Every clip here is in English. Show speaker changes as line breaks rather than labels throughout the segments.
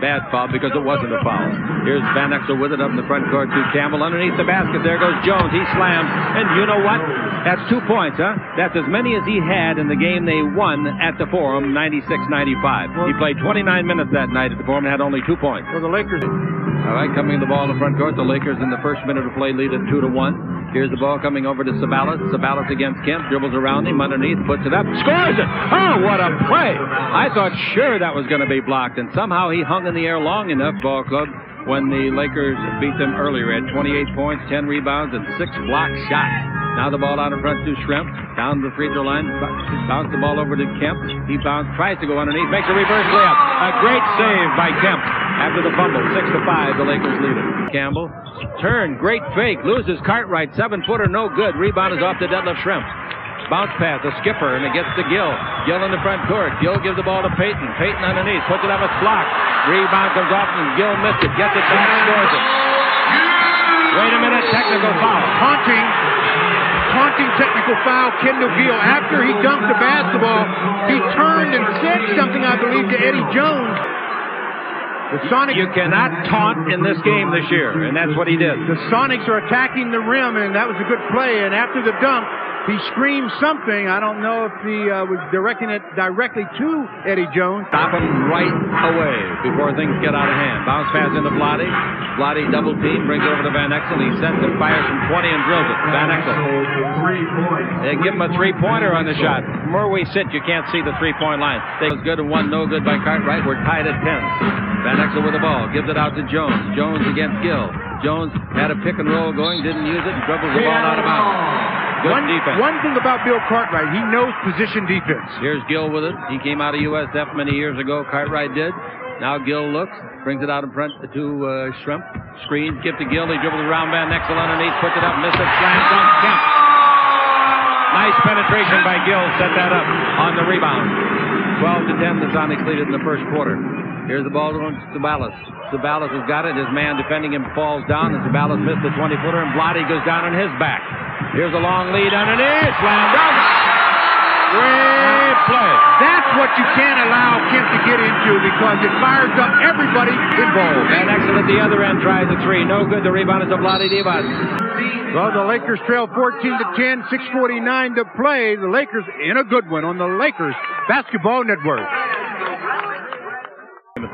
bad foul because it wasn't a foul. Here's Van Exel with it up in the front court to Campbell underneath the basket. There goes Jones. He slams. And you know what? That's 2 points, huh? That's as many as he had in the game they won at the Forum, 96-95. He played 29 minutes that night at the Forum and had only 2 points.
Well, the Lakers.
All right, coming the ball in the front court. The Lakers in the first minute of play lead at 2-1. Here's the ball coming over to Sabalas. Sabalas against Kemp. Dribbles around him underneath. Puts it up. Scores it. Oh, what a play. I thought sure that was going to be blocked. And somehow he hung in the air long enough, ball club, when the Lakers beat them earlier at 28 points, 10 rebounds, and 6 block shots. Now the ball out in front to Shrimp. Down the free throw line. Bounce the ball over to Kemp. He tries to go underneath. Makes a reverse layup. A great save by Kemp. After the fumble, 6-5, the Lakers lead it. Campbell, turn, great fake, loses Cartwright, 7-footer, no good. Rebound is off to Detlef Shrimp. Bounce pass, a skipper, and it gets to Gill. Gill in the front court. Gill gives the ball to Payton. Payton underneath, puts it up, it's blocked. Rebound comes off, and Gill missed it. Gets it back, scores it. Wait a minute, technical foul.
Taunting technical foul, Kendall Gill. After he dunked the basketball, he turned and said something, I believe, to Eddie Jones. The Sonics,
you cannot taunt in this game this year, and that's what he did.
The Sonics are attacking the rim, and that was a good play. And after the dunk, he screamed something. I don't know if he was directing it directly to Eddie Jones.
Stop him right away before things get out of hand. Bounce pass into Vlade. Vlade double team, brings it over to Van Exel. He sets and fires from 20 and drills it. Van Exel. They give him a three-pointer on the shot. From where we sit, you can't see the three-point line. They was good and one no good by Cartwright. We're tied at 10. Van Exel with the ball, gives it out to Jones. Jones against Gill. Jones had a pick and roll going, didn't use it, and dribbles the ball out of bounds. Good defense.
One thing about Bill Cartwright, he knows position defense.
Here's Gill with it. He came out of USF many years ago. Cartwright did. Now Gill looks, brings it out in front to Shrimp. Screen, give to Gill. He dribbles around Van Exel underneath, puts it up, missed it, slam dunk, Kemp. Nice penetration by Gill, set that up on the rebound. 12-10, the Sonics lead it in the first quarter. Here's the ball to Sabalas. Sabalas has got it. His man defending him falls down, and Sabalas missed the 20-footer, and Vlade goes down on his back. Here's a long lead underneath. Slam dunk. Great play.
That's what you can't allow Kemp to get into because it fires up everybody involved.
And Exel at the other end tries a three. No good. The rebound is to Vlade Divac.
Well, the Lakers trail 14-10, 6:49 to play. The Lakers in a good one on the Lakers Basketball Network.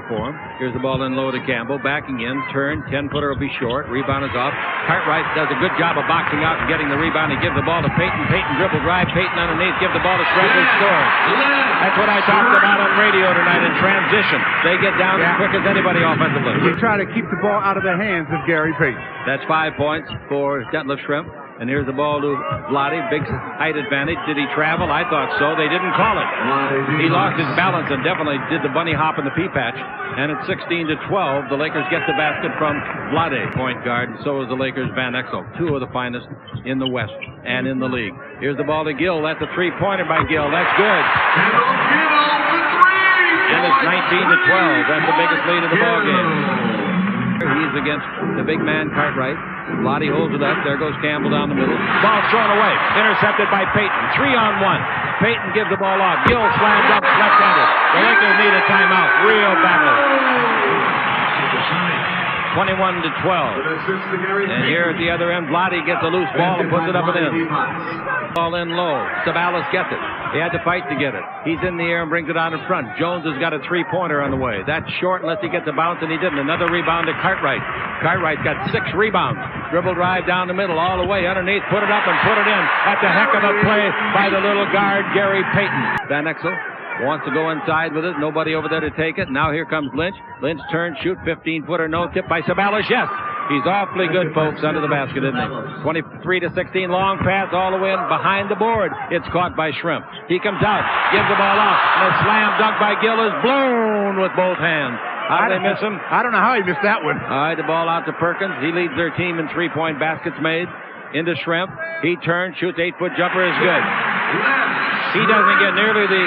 For him. Here's the ball in low to Campbell. Backing in. Turn. 10-footer will be short. Rebound is off. Cartwright does a good job of boxing out and getting the rebound. He gives the ball to Payton. Payton dribble drive. Payton underneath. Give the ball to Shredley. Scores. That's what I talked about on radio tonight in transition. They get down as quick as anybody offensively.
We try to keep the ball out of the hands of Gary Payton.
That's 5 points for Detlef Shrimp. And here's the ball to Vlade. Big height advantage. Did he travel? I thought so. They didn't call it. He lost his balance and definitely did the bunny hop in the pea patch. And at 16-12, the Lakers get the basket from Vlade, point guard. And so is the Lakers' Van Exel. Two of the finest in the West and in the league. Here's the ball to Gill. That's a three-pointer by Gill. That's good. And it's 19-12. That's the biggest lead of the ball game. He's against the big man, Cartwright. Vlade holds it up. There goes Campbell down the middle. Ball thrown away. Intercepted by Payton. 3-on-1. Payton gives the ball off. Gill slams up left-handed. The Lakers need a timeout. Real battle. 21-12. And here at the other end, Vlade gets a loose ball and puts it up and in. Ball in low. Sabalas gets it. He had to fight to get it. He's in the air and brings it out in front. Jones has got a three-pointer on the way. That's short unless he gets a bounce, and he didn't. Another rebound to Cartwright. Cartwright's got 6 rebounds. Dribble drive down the middle, all the way underneath. Put it up and put it in. That's a heck of a play by the little guard, Gary Payton. Van Exel wants to go inside with it. Nobody over there to take it. Now here comes Lynch. Lynch turns, shoot, 15-footer, no tip by Sabalas. Yes, he's awfully good, folks, under the basket, isn't he? 23-16, long pass all the way in behind the board. It's caught by Shrimp. He comes out, gives the ball off, and a slam dunk by Gill is blown with both hands. How did they miss him?
I don't know how he missed that one.
All right, the ball out to Perkins. He leads their team in three-point baskets made. Into Shrimp. He turns, shoots, 8-foot jumper is good. He doesn't get nearly the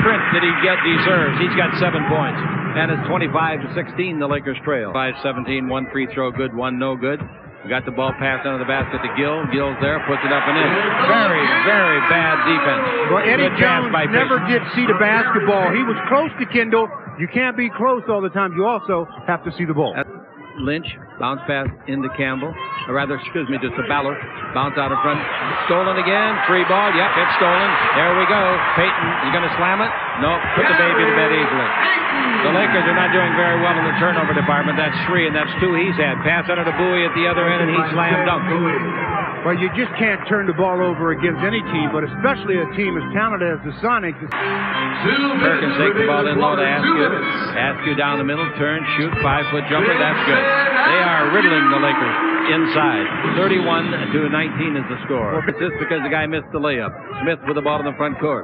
print that he deserves. He's got 7 points. And it's 25-16, the Lakers trail. 5-17, one free throw good, one no good. We got the ball passed under the basket to Gill. Gill's there, puts it up and in. Very, very bad defense.
Well, Eddie Jones never did see the basketball. He was close to Kendall. You can't be close all the time. You also have to see the ball.
Lynch, bounce pass into Campbell, or rather, excuse me, to Sabalos. Bounce out in front. Stolen again. Free ball. Yep, it's stolen. There we go. Peyton, you going to slam it? No, put the baby to bed easily. The Lakers are not doing very well in the turnover department. That's 3, and that's 2 he's had. Pass under to Bowie at the other end, and he slam dunked.
Well, you just can't turn the ball over against any team, but especially a team as talented as the Sonics.
Perkins takes the ball in low to Askew. Askew down the middle, turn, shoot, 5-foot jumper. That's good. They are riddling the Lakers inside. 31-19 is the score. It's just because the guy missed the layup. Smith with the ball in the front court.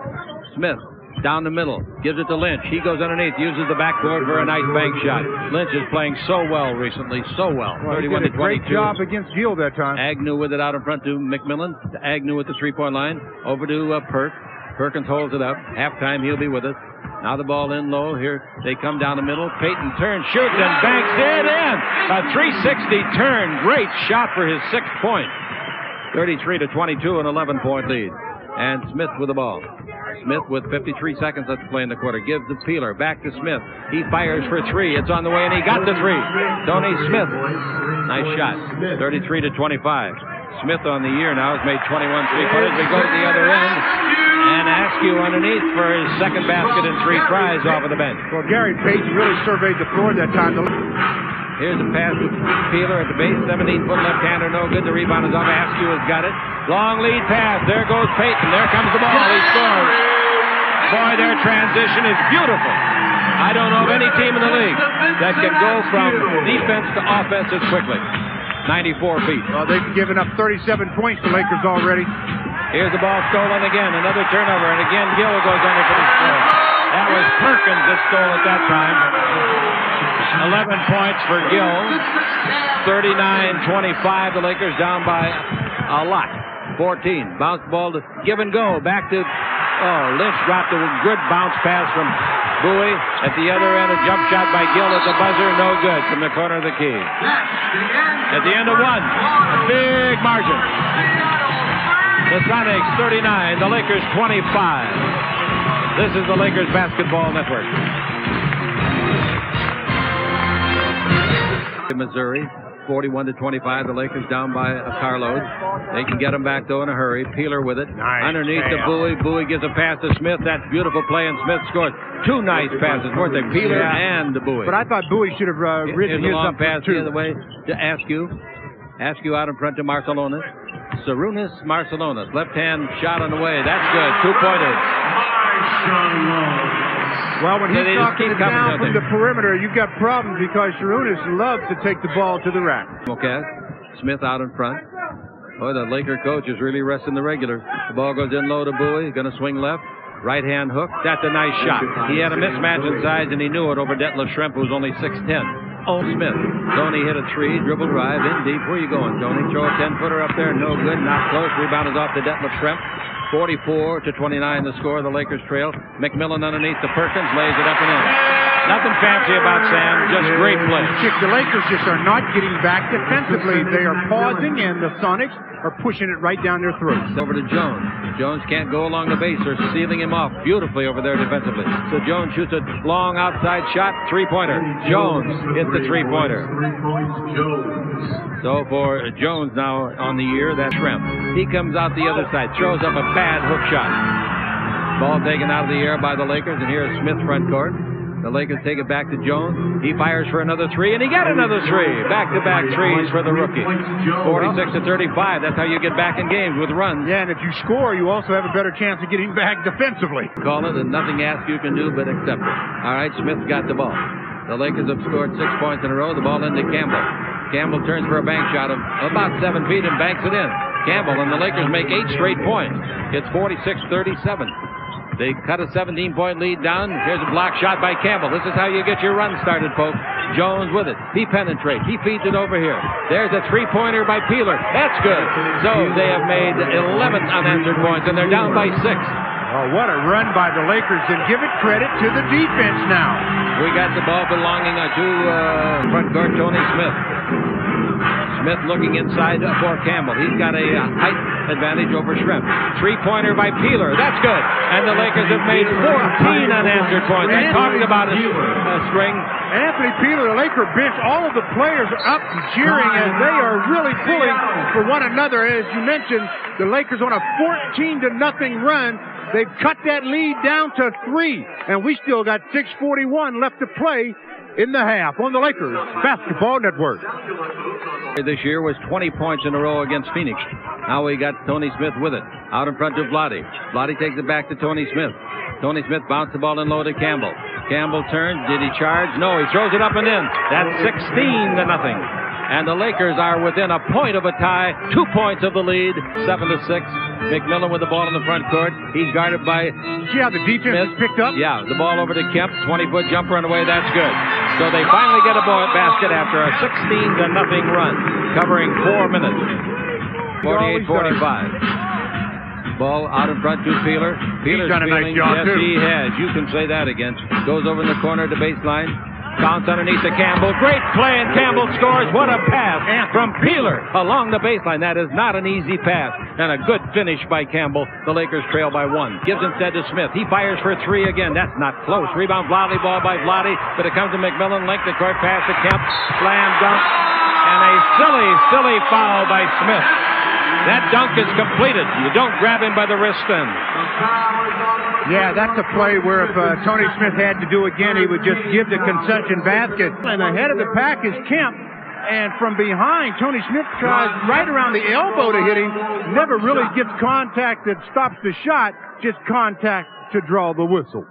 Smith down the middle, gives it to Lynch. He goes underneath, uses the backboard for a nice bank shot. Lynch is playing so well recently, so well. 31-22.
Great job against Gill that time.
Agnew with it out in front to McMillan. Agnew at the three-point line. Over to Perk. Perkins holds it up. Halftime, he'll be with us. Now the ball in low. Here they come down the middle. Peyton turns, shoots, and banks it in. A 360 turn. Great shot for his 6th point. 33-22, an 11-point lead. And Smith with the ball. Smith with 53 seconds left to play in the quarter. Gives the Peeler. Back to Smith. He fires for 3. It's on the way, and he got the 3. Tony Smith. Nice shot. 33-25. Smith on the year now has made 21 3-pointers. We go to the other end. And Askew underneath for his 2nd basket and 3 tries off of the bench.
Well, Gary Payton really surveyed the floor that time.
Here's a pass to Peeler at the base. 17-foot left-hander, no good. The rebound is off. Askew has got it. Long lead pass. There goes Peyton. There comes the ball. He scores. Boy, their transition is beautiful. I don't know of any team in the league that can go from defense to offense as quickly. 94 feet.
Well, they've given up 37 points to Lakers already.
Here's the ball stolen again. Another turnover. And again, Gill goes under for the score. That was Perkins that stole at that time. 11 points for Gill. 39-25. The Lakers down by a lot. 14. Bounce ball to give and go. Back to Lynch dropped a good bounce pass from Bowie. At the other end, a jump shot by Gill at the buzzer. No good from the corner of the key. At the end of 1. A big margin. The Sonics 39. The Lakers 25. This is the Lakers Basketball Network. Missouri, 41-25. The Lakers down by a carload. They can get them back, though, in a hurry. Peeler with it.
Nice
underneath the Bowie. Bowie gives a pass to Smith. That's beautiful play, and Smith scores. 2 nice passes, weren't they? Peeler and the Bowie.
But I thought Bowie should have ridden his
long
up
pass
too.
the other way to Askew. Askew out in front to Marcelonis. Sarunas Marcelonis. Left-hand shot on the way. That's good. 2-pointers.
Well, when he's knocking it down from the perimeter, you've got problems because Sharunas loves to take the ball to the rack.
Okay. Smith out in front. Boy, the Laker coach is really resting the regulars. The ball goes in low to Bowie. Going to swing left. Right-hand hook. That's a nice shot. He had a mismatch in size, and he knew it over Detlef Schrempf, who's only 6'10". Smith. Tony hit a 3. Dribble drive in deep. Where are you going, Tony? Throw a 10-footer up there. No good. Not close. Rebound is off to Detlef Schrempf. 44-29 the score. The Lakers trail. McMillan underneath to Perkins, lays it up and in. Nothing fancy about Sam, just great play.
The Lakers just are not getting back defensively. They are pausing, and the Sonics are pushing it right down their throats.
Over to Jones. Jones can't go along the base. They're sealing him off beautifully over there defensively. So Jones shoots a long outside shot, 3-pointer. Jones hits the 3-pointer. So for Jones now on the year, that's Schrempf. He comes out the other side, throws up a bad hook shot. Ball taken out of the air by the Lakers, and here's Smith front court. The Lakers take it back to Jones. He fires for another 3, and he got another 3. Back-to-back threes for the rookie. 46-35. That's how you get back in games, with runs.
Yeah, and if you score, you also have a better chance of getting back defensively.
Call it, and nothing else you can do but accept it. All right, Smith's got the ball. The Lakers have scored 6 points in a row. The ball into Campbell. Campbell turns for a bank shot of about 7 feet and banks it in. Campbell, and the Lakers make 8 straight points. It's 46-37. They cut a 17-point lead down. Here's a block shot by Campbell. This is how you get your run started, folks. Jones with it. He penetrates. He feeds it over here. There's a 3-pointer by Peeler. That's good. So they have made 11 unanswered points, and they're down by 6.
Oh, what a run by the Lakers, and give it credit to the defense now.
We got the ball belonging to front guard Tony Smith. Smith looking inside for Campbell. He's got a height advantage over Shrimp. Three-pointer by Peeler. That's good. And the Lakers have made 14 unanswered points. I talked about a string.
Anthony Peeler, the Laker bench, all of the players are up and cheering as they are really pulling for one another. As you mentioned, the Lakers on a 14-0 run. They've cut that lead down to 3, and we still got 6:41 left to play in the half on the Lakers Basketball Network.
This year was 20 points in a row against Phoenix. Now we got Tony Smith with it. Out in front to Vlade. Vlade takes it back to Tony Smith. Tony Smith bounced the ball in low to Campbell. Campbell turns. Did he charge? No, he throws it up and in. That's 16-0. And the Lakers are within a point of a tie. 2 points of the lead. 7-6. McMillan with the ball in the front court. He's guarded by
See how the defense is picked up?
Yeah, the ball over to Kemp. 20-foot jumper on the way. That's good. So they finally get a basket after a 16-0 run, covering 4 minutes. 48-45. Ball out in front to Peeler. Peeler's
done a nice job,
yes,
too.
he has. You can say that again. Goes over in the corner to baseline. Bounce underneath to Campbell. Great play, and Campbell scores. What a pass from Peeler along the baseline. That is not an easy pass. And a good finish by Campbell. The Lakers trail by 1. Gives instead to Smith. He fires for 3 again. That's not close. Rebound volleyball by Vlade. But it comes to McMillan. Length the court pass to Kemp. Slam dunk. And a silly foul by Smith. That dunk is completed. You don't grab him by the wrist then.
Yeah, that's a play where if Tony Smith had to do again, he would just give the concession basket. And ahead of the pack is Kemp. And from behind, Tony Smith tries right around the elbow to hit him. Never really gets contact that stops the shot, just contact to draw the whistle.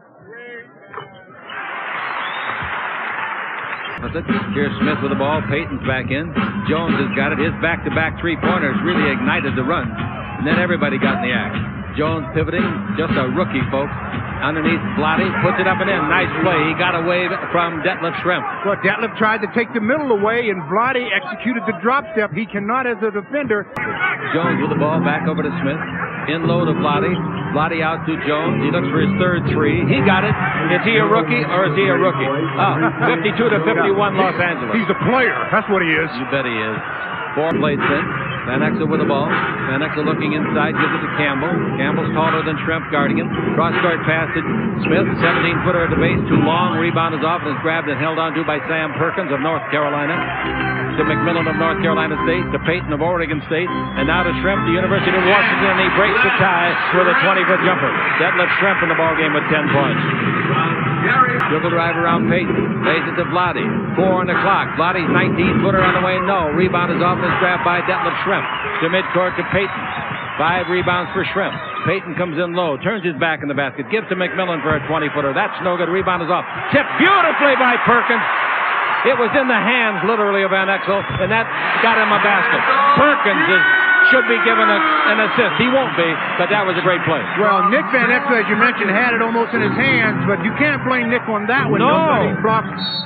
Here's Smith with the ball. Payton's back in. Jones has got it. His back-to-back three-pointers really ignited the run. And then everybody got in the act. Jones pivoting, just a rookie, folks. Underneath Vlade, puts it up and in. Nice play. He got away from Detlef Schrempf.
Well, Detlef tried to take the middle away, and Vlade executed the drop step. He cannot as a defender.
Jones with the ball back over to Smith. In low to Vlade. Vlade out to Jones. He looks for his third three. He got it. Is he a rookie or is he a rookie? 52-51 Los Angeles.
He's a player. That's what he is.
You bet he is. 4 plays in. Van Exel with the ball. Van Exel looking inside, gives it to Campbell. Campbell's taller than Schrempf, guarding him. Cross-court pass to Smith, 17-footer at the base, too long. Rebound is off and is grabbed and held onto by Sam Perkins of North Carolina. To McMillan of North Carolina State, to Payton of Oregon State, and now to Schrempf, the University of Washington, and he breaks the tie with a 20-foot jumper. Detlef Schrempf in the ballgame with 10 points. Dribble drive around Payton. Lays it to Vlade. 4 on the clock. Vlade's 19-footer on the way. No. Rebound is off and is grabbed by Detlef Schrempf. To midcourt to Payton. 5 rebounds for Schrempf. Payton comes in low. Turns his back in the basket. Gives to McMillan for a 20-footer. That's no good. Rebound is off. Tipped beautifully by Perkins. It was in the hands, literally, of Van Exel, and that got him a basket. Perkins should be given an assist. He won't be, but that was a great play.
Well, Nick Van Exel, as you mentioned, had it almost in his hands, but you can't blame Nick on that one.
No.
Nobody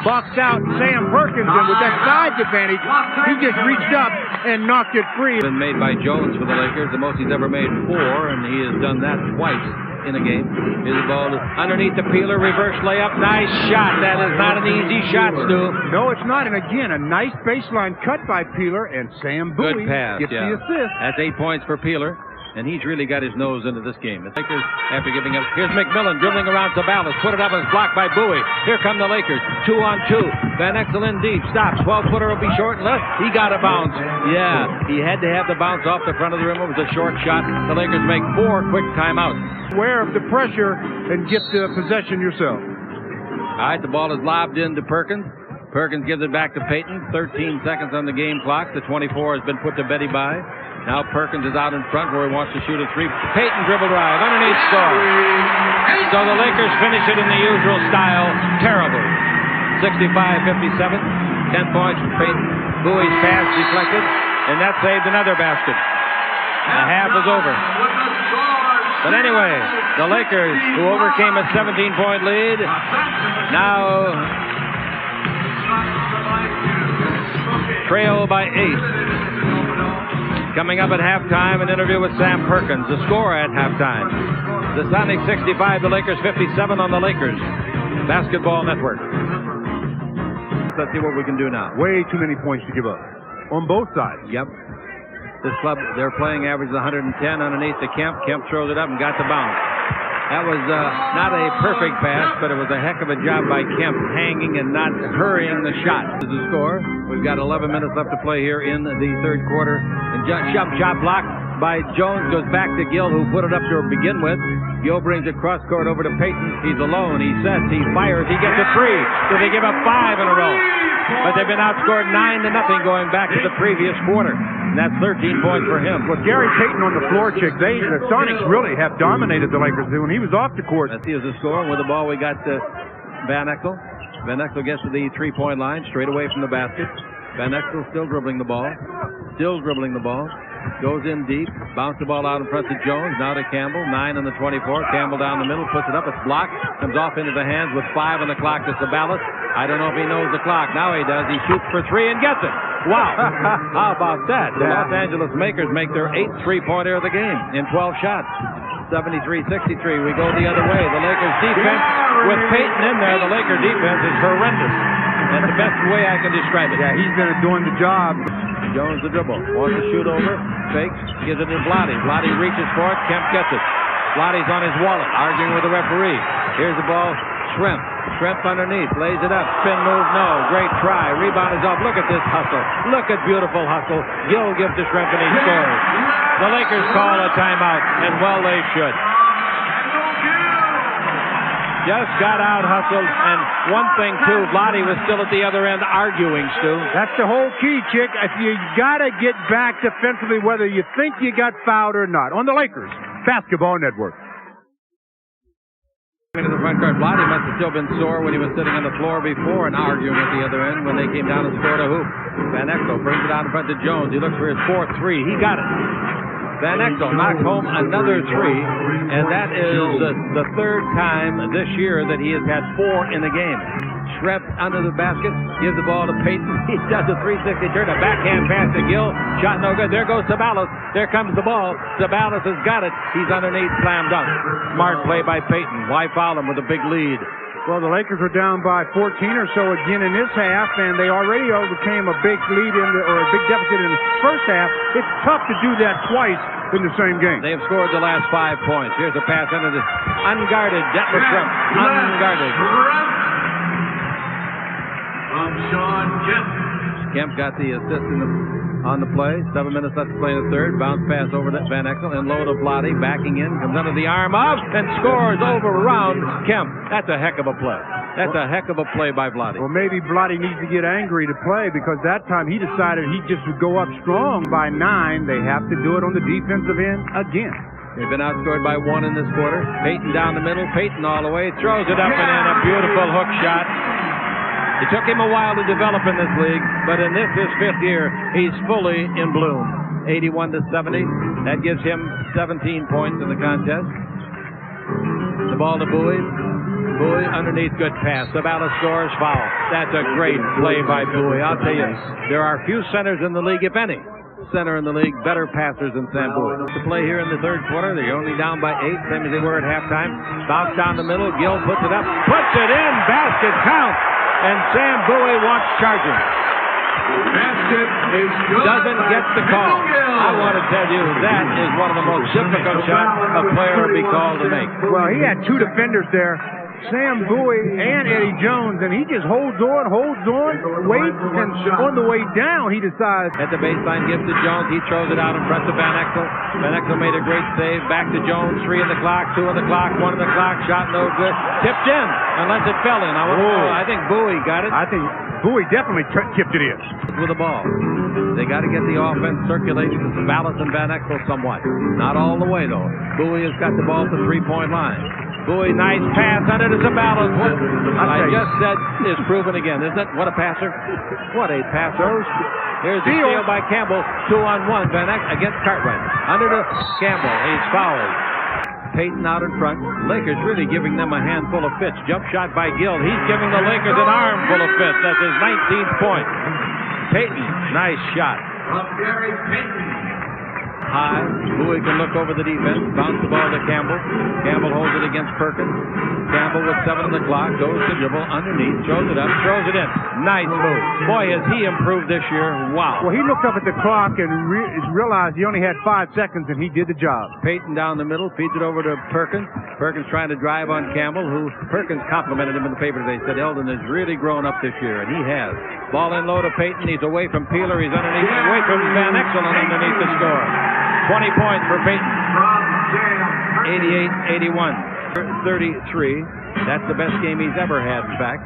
boxed out Sam Perkins, and with that size advantage, he just reached up and knocked it free.
Been made by Jones for the Lakers, the most he's ever made, 4, and he has done that twice in a game. Here's the ball underneath the Peeler, reverse layup. Nice shot. That is not an easy shot, Stu.
No, it's not. And again, a nice baseline cut by Peeler, and Sam Bowie gets the assist.
That's 8 points for Peeler, and he's really got his nose into this game. The Lakers, after giving up, here's McMillan dribbling around Sabalas, put it up and it's blocked by Bowie. Here come the Lakers, 2-on-2. Van Exel in deep, stops. 12-footer will be short and left. He got a bounce. Yeah, he had to have the bounce off the front of the rim. It was a short shot. The Lakers make 4 quick timeouts.
Aware of the pressure and get the possession yourself.
All right, the ball is lobbed into Perkins. Perkins gives it back to Payton. 13 seconds on the game clock. The 24 has been put to Betty by. Now Perkins is out in front where he wants to shoot a 3. Payton dribble drive, underneath score. So the Lakers finish it in the usual style. Terrible. 65-57. 10 points from Payton. Bowie's pass deflected, and that saved another basket. The half is over. But anyway, the Lakers, who overcame a 17-point lead, now trail by 8. Coming up at halftime, an interview with Sam Perkins. The score at halftime. The Sonics 65, the Lakers 57 on the Lakers Basketball Network. Let's see what we can do now.
Way too many points to give up on both sides.
Yep. This club, their playing average is 110 underneath to Kemp. Kemp throws it up and got the bounce. That was not a perfect pass, but it was a heck of a job by Kemp, hanging and not hurrying the shot. This is the score. We've got 11 minutes left to play here in the third quarter. And jump shot blocked by Jones, goes back to Gill, who put it up to begin with. Gill brings it cross court over to Payton. He's alone. He sets. He fires. He gets a three. So they give up 5 in a row. But they've been outscored 9-0 going back to the previous quarter. And that's 13 points for him.
With Gary Payton on the floor, Chick, the Sonics really have dominated the Lakers when he was off the court.
Let's see the score. With the ball, we got Van Exel. Van Exel gets to the three-point line, straight away from the basket. Van Exel still dribbling the ball. Still dribbling the ball. Goes in deep. Bounce the ball out in front to Jones. Now to Campbell. 9 on the 24. Campbell down the middle. Puts it up. It's blocked. Comes off into the hands with 5 on the clock to Sabalas. I don't know if he knows the clock. Now he does. He shoots for 3 and gets it. Wow. How about that? The Los Angeles Lakers make their 8th three-pointer of the game in 12 shots. 73-63. We go the other way. The Lakers defense, with Payton in there, the Lakers defense is horrendous. That's the best way I can describe it.
Yeah, he's been doing the job.
Jones the dribble. Wants to shoot over. Fakes. Gives it to Vlade. Vlade reaches for it. Kemp gets it. Vlade's on his wallet, arguing with the referee. Here's the ball. Shrimp. Shrimp underneath. Lays it up. Spin move. No. Great try. Rebound is off. Look at this hustle. Look at beautiful hustle. Gill gives to Shrimp and he scores. The Lakers call a timeout, and well they should. Just got out hustled, and one thing too, Vlade was still at the other end arguing, Stu.
That's the whole key, Chick. If you gotta get back defensively, whether you think you got fouled or not. On the Lakers Basketball Network.
Into the front court. Vlade must have still been sore when he was sitting on the floor before and arguing at the other end when they came down and scored a hoop. Van Exel brings it out in front to Jones. He looks for his 4th three. He got it. Van Exel knocked home another 3, and that is the 3rd time this year that he has had 4 in the game. Shrimp under the basket, gives the ball to Payton. He does a 360 turn, a backhand pass to Gill. Shot no good. There goes Sabalas. There comes the ball. Sabalas has got it. He's underneath, slam dunk. Smart play by Payton. Why foul him with a big lead?
Well, the Lakers were down by 14 or so again in this half, and they already overcame a big lead or a big deficit in the first half. It's tough to do that twice in the same game.
They have scored the last 5 points. Here's a pass under the unguarded Detmer Shrimp. Unguarded.
From Sean Kemp.
Kemp got the assist on the play. 7 minutes left to play in the third. Bounce pass over to Van Exel and low to Vlade. Backing in. Comes under the arm of and scores over around Kemp. That's a heck of a play. That's a heck of a play by Vlade.
Well, maybe Vlade needs to get angry to play because that time he decided he just would go up strong by 9. They have to do it on the defensive end again.
They've been outscored by 1 in this quarter. Payton down the middle. Payton all the way. Throws it up and in. A beautiful hook shot. It took him a while to develop in this league, but in this, his 5th year, he's fully in bloom. 81-70. That gives him 17 points in the contest. The ball to Bowie. Bowie underneath, good pass. Sabalas scores, foul. That's a great play by Bowie. I'll tell you, there are few centers in the league, if any, center in the league, better passers than Sam Bowie. To play here in the third quarter, they're only down by 8, same as they were at halftime. Bounce down the middle. Gill puts it up, puts it in. Basket count. And Sam Bowie wants charging.
Basket is good.
Doesn't get the call. I want to tell you, that is one of the most difficult shots a player would be called to make.
Well, he had 2 defenders there, Sam Bowie and Eddie Jones, and he just holds on, waits, and on the way down, he decides.
At the baseline, gives to Jones. He throws it out in front of Van Exel. Van Exel made a great save. Back to Jones. 3 on the clock, 2 on the clock, 1 on the clock. Shot no good. Tipped in, unless it fell in. I think Bowie got it.
I think Bowie definitely tipped it in.
With the ball. They got to get the offense circulating to Sabalas and Van Exel somewhat. Not all the way, though. Bowie has got the ball at the 3-point line. Bowie, nice pass under to Sabalas. What I just said is proven again, isn't it? What a passer. What a passer. Here's the steal by Campbell. 2-on-1. Van Exel against Cartwright. Under to Campbell. He's fouled. Payton out in front. Lakers really giving them a handful of fits. Jump shot by Gill. He's giving the Lakers an armful of fits. That's his 19th point. Payton, nice shot.
From Gary Payton.
high. Bowie can look over the defense. Bounce the ball to Campbell. Campbell holds it against Perkins. Campbell with 7 on the clock. Goes to dribble underneath. Throws it up. Throws it in. Nice move. Boy, has he improved this year. Wow.
Well, he looked up at the clock and realized he only had 5 seconds, and he did the job.
Payton down the middle. Feeds it over to Perkins. Perkins trying to drive on Campbell, who Perkins complimented him in the paper today. Said Eldon has really grown up this year, and he has. Ball in low to Payton. He's away from Peeler. He's underneath. Away from Van Exel and underneath the score. 20 points for Payton. 88-81. 33. That's the best game he's ever had, in fact.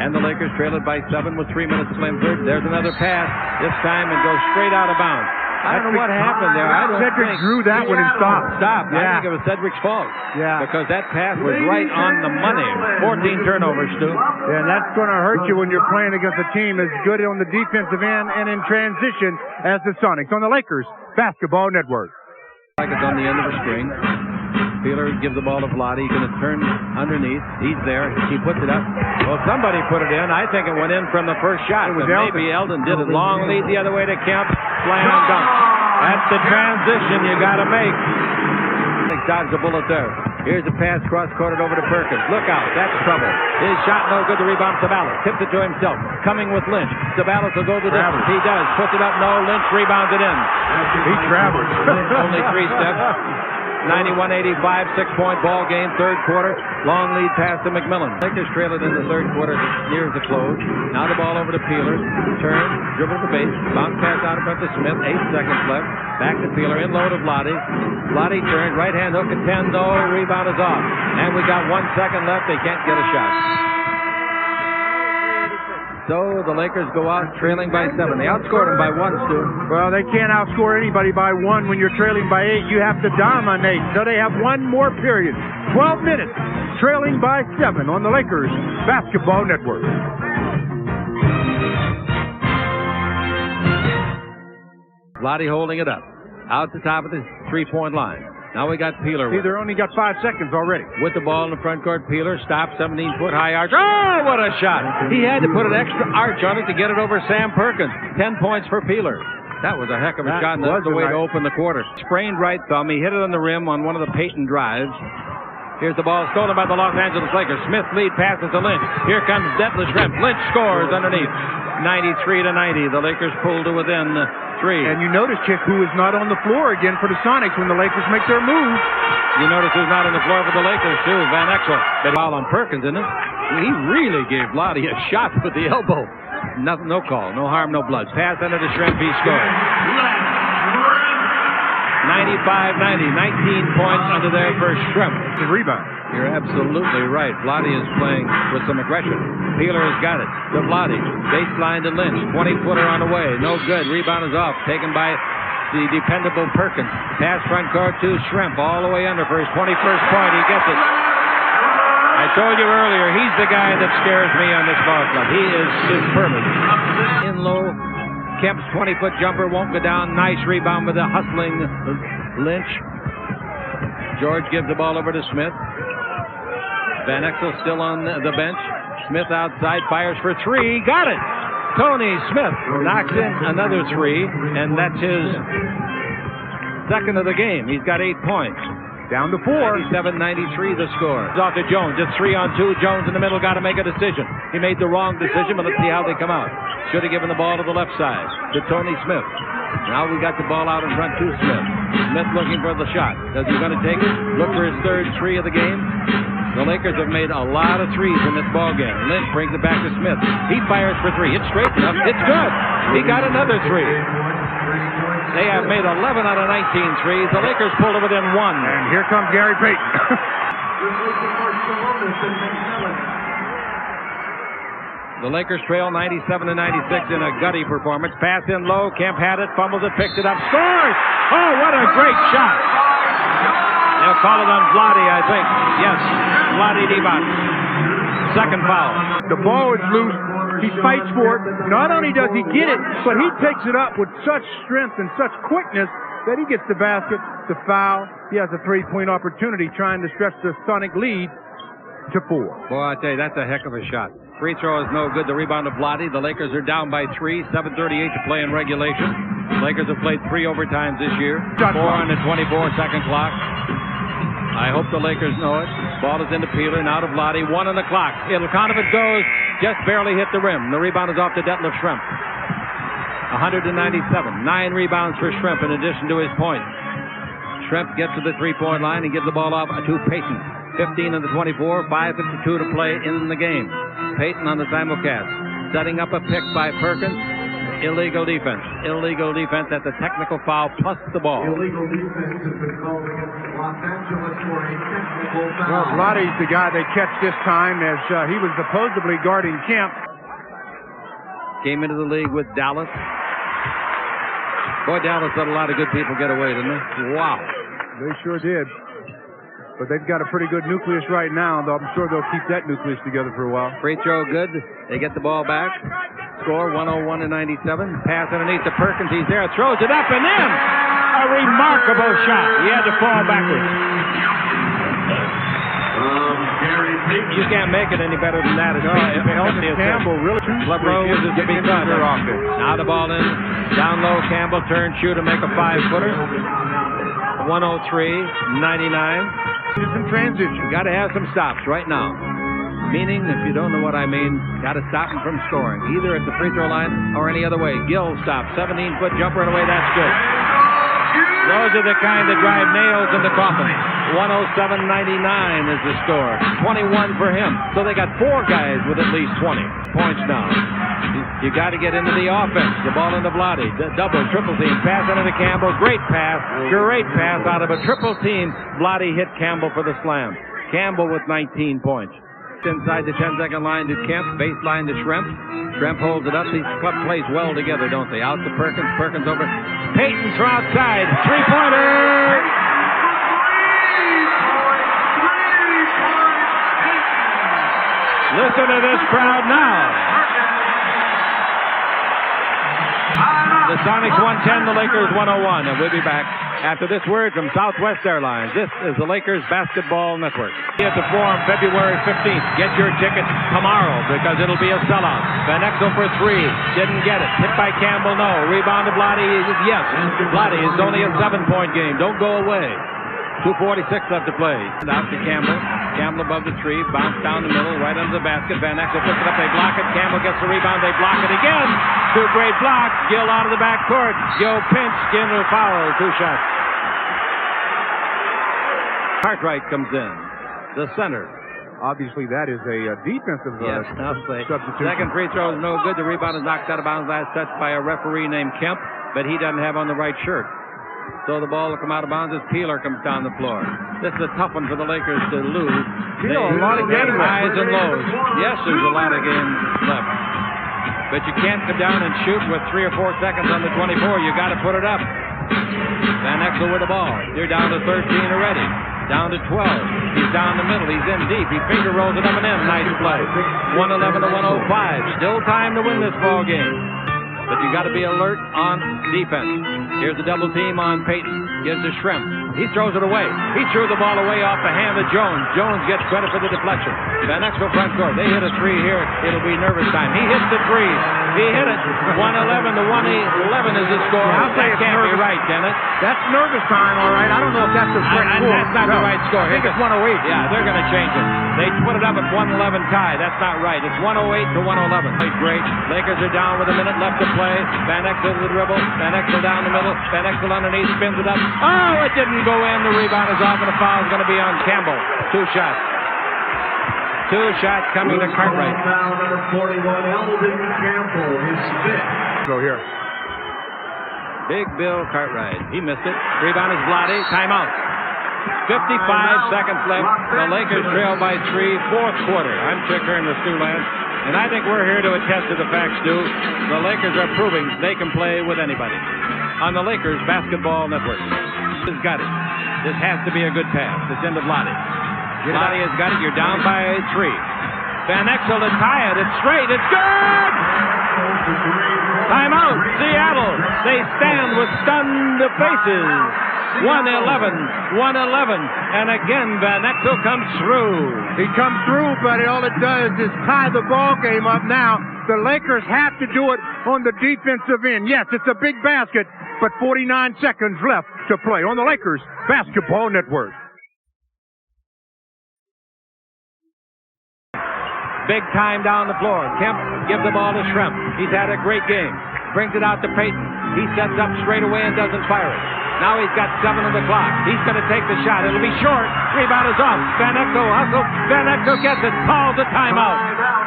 And the Lakers trail it by 7 with 3 minutes to play in third. There's another pass. This time it goes straight out of bounds. I don't know what happened there.
Cedric drew that one and stopped.
Stopped.
Yeah.
I think it was Cedric's fault.
Yeah.
Because that pass was right on the money. 14 turnovers, Stu.
Yeah, and that's going to hurt you when you're playing against a team as good on the defensive end and in transition as the Sonics on the Lakers Basketball Network.
Like it's on the end of a string. Peeler gives the ball to Vlade. He's going to turn underneath. He's there. He puts it up. Well, somebody put it in. I think it went in from the first shot. But maybe Eldon did it. Long lead the other way to Kemp. Slam dunk. That's the transition you got to make. Dodged the bullet there. Here's a pass cross-courted over to Perkins. Look out. That's trouble. His shot no good. The rebound, Sabalas. Tips it to himself. Coming with Lynch. Sabalas will go the distance. He does. Puts it up. No. Lynch rebounds it in.
He traveled.
Only 3 steps. 91-85, 6-point ball game, third quarter. Long lead pass to McMillan. Lakers trail it in the third quarter, near the close. Now the ball over to Peeler. Turn, dribble to the base. Bounce pass out in front to Smith. 8 seconds left. Back to Peeler. In low to Vlade. Vlade turns. Right hand hook at 10. No. Rebound is off. And we got 1 second left. They can't get a shot. So the Lakers go out trailing by 7. They outscored them by 1, Stu.
Well, they can't outscore anybody by 1 when you're trailing by 8. You have to dominate. So they have 1 more period. 12 minutes, trailing by 7 on the Lakers Basketball Network.
Vlade holding it up. Out the top of the three-point line. Now we got Peeler.
See, they're only got 5 seconds already.
With the ball in the front court, Peeler stops, 17-foot high arch. Oh, what a shot! He had to put an extra arch on it to get it over Sam Perkins. 10 points for Peeler. That was a heck of a shot, and that's the way to open the quarter. Sprained right thumb. He hit it on the rim on one of the Payton drives. Here's the ball stolen by the Los Angeles Lakers. Smith lead passes to Lynch. Here comes Detlef Schrempf. Lynch scores underneath. 93-90. The Lakers pull to within 3.
And you notice, Chick, who is not on the floor again for the Sonics when the Lakers make their move.
You notice who's not on the floor for the Lakers, too. Van Exel. But foul on Perkins, isn't it? He really gave Vlade a shot with the elbow. Nothing, no call. No harm, no blood. Pass under to Schrempf. He scores. 95-90. 19 points under there for Schrempf.
The rebound.
You're absolutely right. Vlade is playing with some aggression. Peeler has got it. To Vlade. Baseline to Lynch. 20-footer on the way. No good. Rebound is off. Taken by the dependable Perkins. Pass front court to Schrempf. All the way under for his 21st point. He gets it. I told you earlier, he's the guy that scares me on this ball club. He is superb. In low. Kemp's 20-foot jumper won't go down. Nice rebound with a hustling Lynch. George gives the ball over to Smith. Van Exel still on the bench. Smith outside, fires for 3. Got it! Tony Smith knocks in another 3, and that's his second of the game. He's got 8 points.
Down to 4.
97-93 the score. It's off to Jones. It's 3-on-2. Jones in the middle got to make a decision. He made the wrong decision, but let's see how they come out. Should have given the ball to the left side, to Tony Smith. Now we got the ball out in front to Smith. Smith looking for the shot. Is he going to take it? Look for his third 3 of the game. The Lakers have made a lot of 3s in this ball game. Lynch brings it back to Smith. He fires for 3. It's straight enough. It's good. He got another 3. They have made 11 out of 19 threes. The Lakers pulled it within 1.
And here comes Gary Payton.
The Lakers trail 97-96 in a gutty performance. Pass in low. Kemp had it. Fumbles it. Picks it up. Scores! Oh, what a great shot. They'll call it on Vlade, I think. Yes, Vlade Divac. Second foul.
The ball is loose. He fights for it. Not only does he get it, but he takes it up with such strength and such quickness that he gets the basket, the foul. He has a 3-point opportunity trying to stretch the Sonic lead to 4.
Boy, I tell you, that's a heck of a shot. Free throw is no good. The rebound to Vlade. The Lakers are down by 3. 7:38 to play in regulation. Lakers have played 3 overtimes this year.
Shot
4
clock.
on the 24-second clock. I hope the Lakers know it. Ball is into Peeler, now to Vlade. 1 on the clock. Ilkanovich goes, just barely hit the rim. The rebound is off to Detlef Schrempf. 197. 9 rebounds for Schrempf in addition to his points. Schrempf gets to the three-point line and gives the ball off to Payton. 15 on the 24, 5:52 to play in the game. Payton on the simulcast. Setting up a pick by Perkins. Illegal defense. Illegal defense at the technical foul plus the ball.
Illegal defense has been called against Los Angeles for a technical foul.
Well, Vlade's the guy they catch this time as he was supposedly guarding Kemp.
Came into the league with Dallas. Boy, Dallas let a lot of good people get away, didn't they? Wow.
They sure did. But they've got a pretty good nucleus right now, though I'm sure they'll keep that nucleus together for a while.
Free throw good. They get the ball back. Score 101-97. Pass underneath to Perkins. He's there. Throws it up and in. A remarkable shot. He had to fall backwards. You can't make it any better than that. It's
Campbell really
refuses to be cut. Now the ball in. Down low, Campbell turn, shoot to make a 5-footer. 103-99.
It's in transition.
You got to have some stops right now. Meaning, if you don't know what I mean, got to stop him from scoring, either at the free throw line or any other way. Gill stops, 17-foot jumper and away. That's good. Those are the kind that drive nails in the coffin. 107-99 is the score. 21 for him. So they got 4 guys with at least 20 points now. You got to get into the offense. The ball into Vlade. Double, triple team. Pass into Campbell. Great pass. Great pass out of a triple team. Vlade hit Campbell for the slam. Campbell with 19 points. Inside the 10-second line to Kemp. Baseline to Schrempf. Schrempf holds it up. These club plays well together, don't they? Out to Perkins. Perkins over. Payton from outside. Three-pointer. Listen to this crowd now. The Sonics 110, the Lakers 101. And we'll be back after this word from Southwest Airlines. This is the Lakers Basketball Network. At the Forum, February 15th. Get your tickets tomorrow because it'll be a sellout. Van Exel for 3. Didn't get it. Hit by Campbell, no. Rebound to Vlade, yes. Vlade is only a 7-point game. Don't go away. 2:46 left to play. Out to Campbell. Campbell above the tree. Bounce down the middle. Right under the basket. Van Exel puts it up. They block it. Campbell gets the rebound. They block it again. 2 great blocks. Gill out of the backcourt. Gill pinch. Skinner foul. 2 shots. Cartwright comes in. The center.
Obviously, that is a defensive substitution.
Second free throw is no good. The rebound is knocked out of bounds. Last touch by a referee named Kemp, but he doesn't have on the right shirt. So the ball will come out of bounds as Peeler comes down the floor. This is a tough one for the Lakers to lose.
A lot of games left.
Highs and lows. Yes, there's a lot of games left. But you can't come down and shoot with 3 or 4 seconds on the 24. You got to put it up. Van Exel with the ball. They're down to 13 already. Down to 12. He's down the middle. He's in deep. He finger rolls it up and in. Nice play. 111-105. Still time to win this ball game. But you got to be alert on defense. Here's the double team on Payton. Gives to Schrempf. He throws it away. He threw the ball away off the hand of Jones. Jones gets credit for the deflection. Van Exel front court. They hit a 3 here. It'll be nervous time. He hits the 3. He hit it. 111-111 is the score. That can't be right, Dennis.
That's nervous time, all right. I don't know if that's the correct score.
That's not the right score.
I think it's 108.
Yeah, they're going to change it. They put it up at 111 tie. That's not right. It's 108-111. Great. Lakers are down with a minute left to play. Van Exel to the dribble. Van Exel down the middle. Van Exel underneath. Spins it up. Oh, it didn't go in. The rebound is off, and the foul is going to be on Campbell. 2 shots. 2 shots coming to Cartwright.
Foul number 41, Eldon Campbell, his 5th.
Go here.
Big Bill Cartwright. He missed it. Rebound is Vlade. Timeout. 55 seconds left. The Lakers trail by 3, 4th quarter. I'm Chick Hearn with Stu Lance, and I think we're here to attest to the fact, Stu. The Lakers are proving they can play with anybody. On the Lakers Basketball Network. Has got it. This has to be a good pass. It's into Vlade. Vlade has got it. You're down by 3. Van Exel to tie it. It's straight. It's good! Timeout. Seattle. They stand with stunned faces. 111. And again, Van Exel comes through.
He comes through, but all it does is tie the ball game up now. The Lakers have to do it on the defensive end. Yes, it's a big basket, but 49 seconds left to play on the Lakers Basketball Network.
Big time down the floor. Kemp gives the ball to Schrempf. He's had a great game. Brings it out to Payton. He sets up straight away and doesn't fire it. Now he's got 7 on the clock. He's going to take the shot. It'll be short. Rebound is off. Van Exel hustle. Van Exel gets it. Calls a timeout.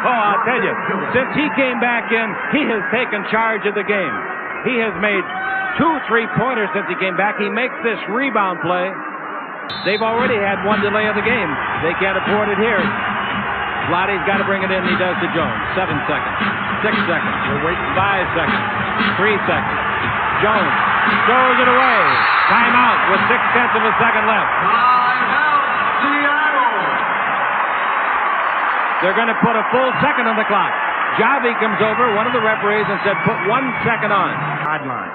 Oh, I'll tell you, since he came back in, he has taken charge of the game. He has made 2 3-pointers since he came back. He makes this rebound play. They've already had 1 delay of the game. They can't afford it here. Vlade's got to bring it in. He does to Jones. 7 seconds. 6 seconds. We're waiting. 5 seconds. 3 seconds. Jones throws it away. Timeout with 0.6 of a second left.
Timeout, Seattle.
They're going to put a full second on the clock. Javi comes over, one of the referees, and said, put 1 second on.
Sideline.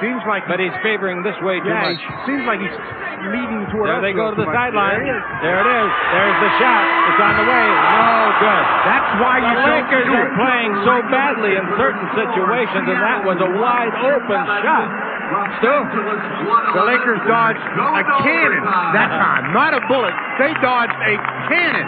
Seems like,
but he's favoring this way too much.
Seems like he's leading toward.
There they go to the sideline. There it is. There's the shot. It's on the way. No good.
That's why
the Lakers are playing so badly in certain situations, and that was a wide open shot. Still,
the Lakers dodged a cannon that time, not a bullet. They dodged a cannon.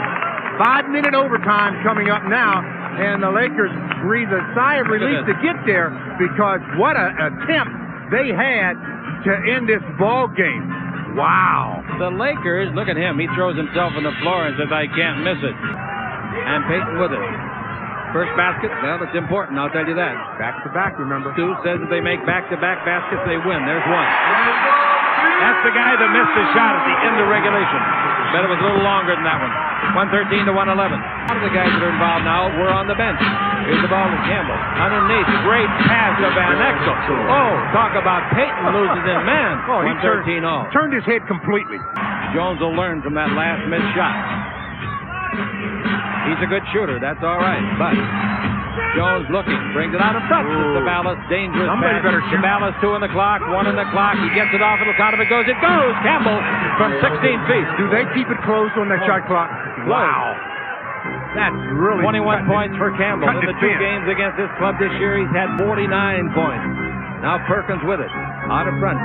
5-minute overtime coming up now, and the Lakers breathe a sigh of relief to get there, because what an attempt they had to end this ball game. Wow.
The Lakers, look at him. He throws himself on the floor and says, I can't miss it. And Payton with it. First basket, well, it's important, I'll tell you that.
Back-to-back, remember.
Stu says if they make back-to-back baskets, they win. There's one. That's the guy that missed the shot at the end of regulation. Bet it was a little longer than that one. 113 to 111. A lot of the guys that are involved now were on the bench. Here's the ball to Campbell. Underneath, great pass to Van Exel. Oh, talk about Payton loses in man.
Oh, he
113 all.
Turned his head completely.
Jones will learn from that last missed shot. He's a good shooter, that's all right. But Jones looking, brings it out of touch. Sabalas, dangerous
Somebody
pass.
better shoot.
Sabalas 2 on the clock, 1 on the clock. He gets it off, it'll count if it goes. It goes! Campbell from 16 feet.
Do they keep it closed on that shot clock? Wow. That's really
21 points for Campbell. In the 2 games against this club this year, he's had 49 points. Now Perkins with it. Out of front.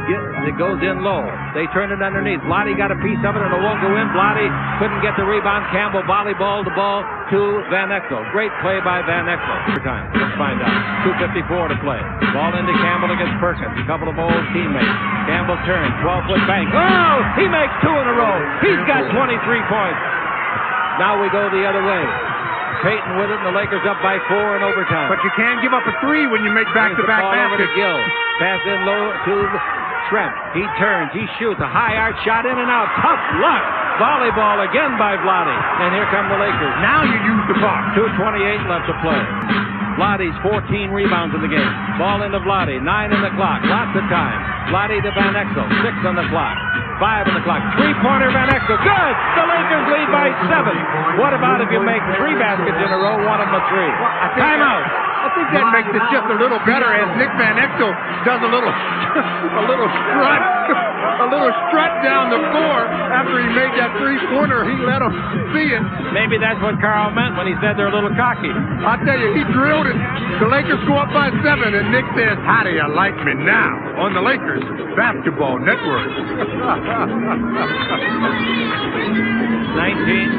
It goes in low. They turn it underneath. Vlade got a piece of it and it won't go in. Vlade couldn't get the rebound. Campbell volleyball the ball to Van Exel. Great play by Van Exel. Time. Let's find out. 2:54 to play. Ball into Campbell against Perkins. A couple of old teammates. Campbell turns. 12-foot bank. Oh! He makes 2 in a row. He's got 23 points. Now we go the other way. Payton with it, and the Lakers up by 4 in overtime.
But you can't give up a 3 when you make back-to-back
baskets. Over to Gill. Pass in low to Schrempf. He turns. He shoots. A high arc shot in and out. Tough luck. Volleyball again by Vlade. And here come the Lakers.
Now you use the box.
2:28 left to play. Vlade's 14 rebounds in the game. Ball into Vlade. 9 on the clock. Lots of time. Vlade to Van Exel. 6 on the clock. 5 on the clock. 3-pointer Van Exel. Good! The Lakers lead by 7. What about if you make 3 baskets in a row, 1 of them a 3? Timeout.
I think that makes it just a little better as Nick Van Exel does a little strut down the floor after he made that 3-pointer. He let him see it.
Maybe that's what Carl meant when he said they're a little cocky.
I tell you, he drilled it. The Lakers go up by 7, and Nick says, "How do you like me now?" on the Lakers Basketball Network.
19.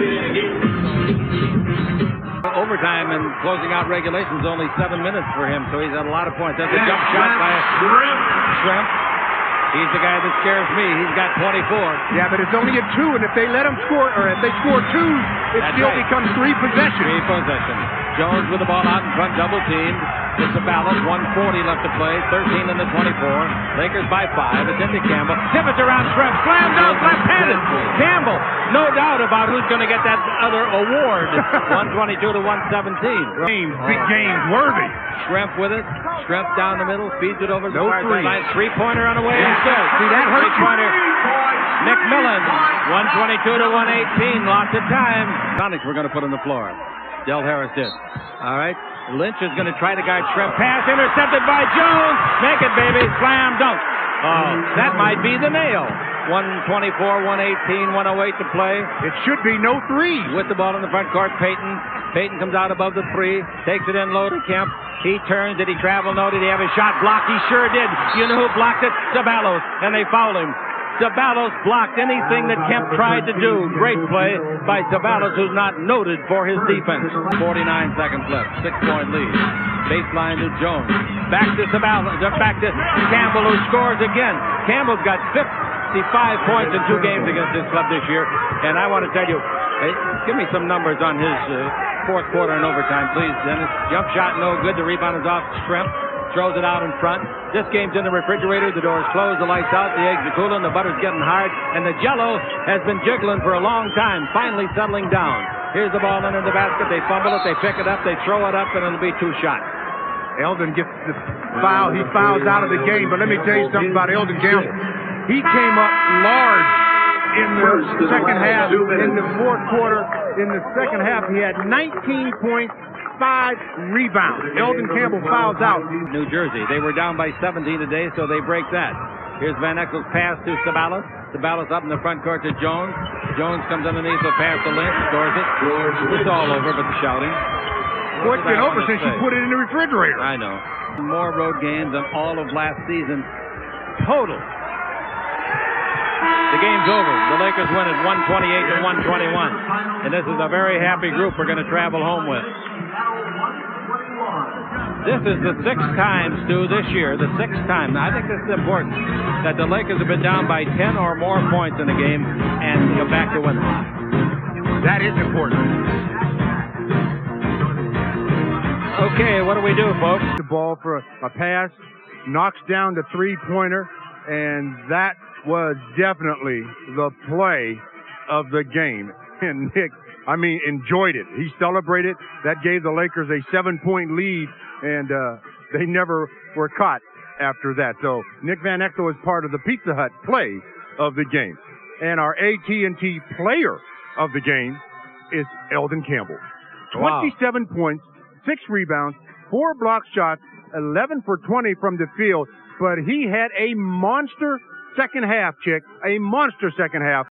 Overtime and closing out regulations, only 7 minutes for him, so he's had a lot of points. That's a jump shot by Schrempf. He's the guy that scares me. He's got 24.
Yeah, but it's only a 2, and if they let him score, or if they score 2, it still becomes 3 possessions.
3 possessions. Jones with the ball out in front, double teamed. It's a balance. 1:40 left to play. 13 in the 24. Lakers by 5. It's into Campbell. Pivots around Schrempf. Slam dunk, left-handed. Campbell, no doubt about who's going to get that other award. 122 to 117.
Big games worthy.
Schrempf with it. Schrempf down the middle. Feeds it over to the far sideline. 3-pointer on the way. He's good.
See, that hurts.
3-pointer. McMillan. 122 to 118. Lots of time. Sonics we're going to put on the floor. Del Harris did. All right. Lynch is going to try to guard Schrempf. Pass intercepted by Jones. Make it, baby. Slam dunk. Oh, that might be the nail. 124, 118, 108 to play.
It should be no 3s.
With the ball in the front court, Payton Payton comes out above the 3, takes it in low to Kemp. He turns. Did he travel? No. Did he have his shot blocked? He sure did. You know who blocked it? Zabalos. And they fouled him. Zabalos blocked anything that Kemp tried to do. Great play by Zabalos, who's not noted for his defense. 49 seconds left. 6-point lead. Baseline to Jones. Back to Zabalos. Back to Campbell, who scores again. Campbell's got 55 points in 2 games against this club this year. And I want to tell you, give me some numbers on his fourth quarter and overtime, please, Dennis. Jump shot, no good. The rebound is off Shrimp. Throws it out in front. This game's in the refrigerator. The door's closed. The lights out. The eggs are cooling. The butter's getting hard. And the Jell-O has been jiggling for a long time, finally settling down. Here's the ball under the basket. They fumble it. They pick it up. They throw it up, and it'll be 2 shots.
Eldon gets the foul. He fouls out of the game. But let me tell you something about Eldon Campbell. He came up large in the second half. In the fourth quarter, in the second half, he had 19 points. 5 rebounds. Eldon Campbell fouls out.
New Jersey. They were down by 17 today, so they break that. Here's Van Exel's pass to Sabalas. Sabalas up in the front court to Jones. Jones comes underneath the pass to Lynch, scores it. It's all over but the shouting.
Well, it's been over since you put it in the refrigerator.
I know. More road games than all of last season total. The game's over. The Lakers win it 128-121. And this is a very happy group we're going to travel home with. This is the 6th time, Stu, this year, the 6th time. I think this is important, that the Lakers have been down by 10 or more points in a game and come back to win it.
That is important.
Okay, what do we do, folks?
The ball for a pass, knocks down the 3-pointer, and that was definitely the play of the game. And Nick, enjoyed it. He celebrated. That gave the Lakers a 7-point lead, and they never were caught after that. So Nick Van Exel is part of the Pizza Hut play of the game. And our AT&T player of the game is Eldon Campbell. 27 points, 6 rebounds, 4 block shots, 11 for 20 from the field. But he had a monster second half, Chick. A monster second half.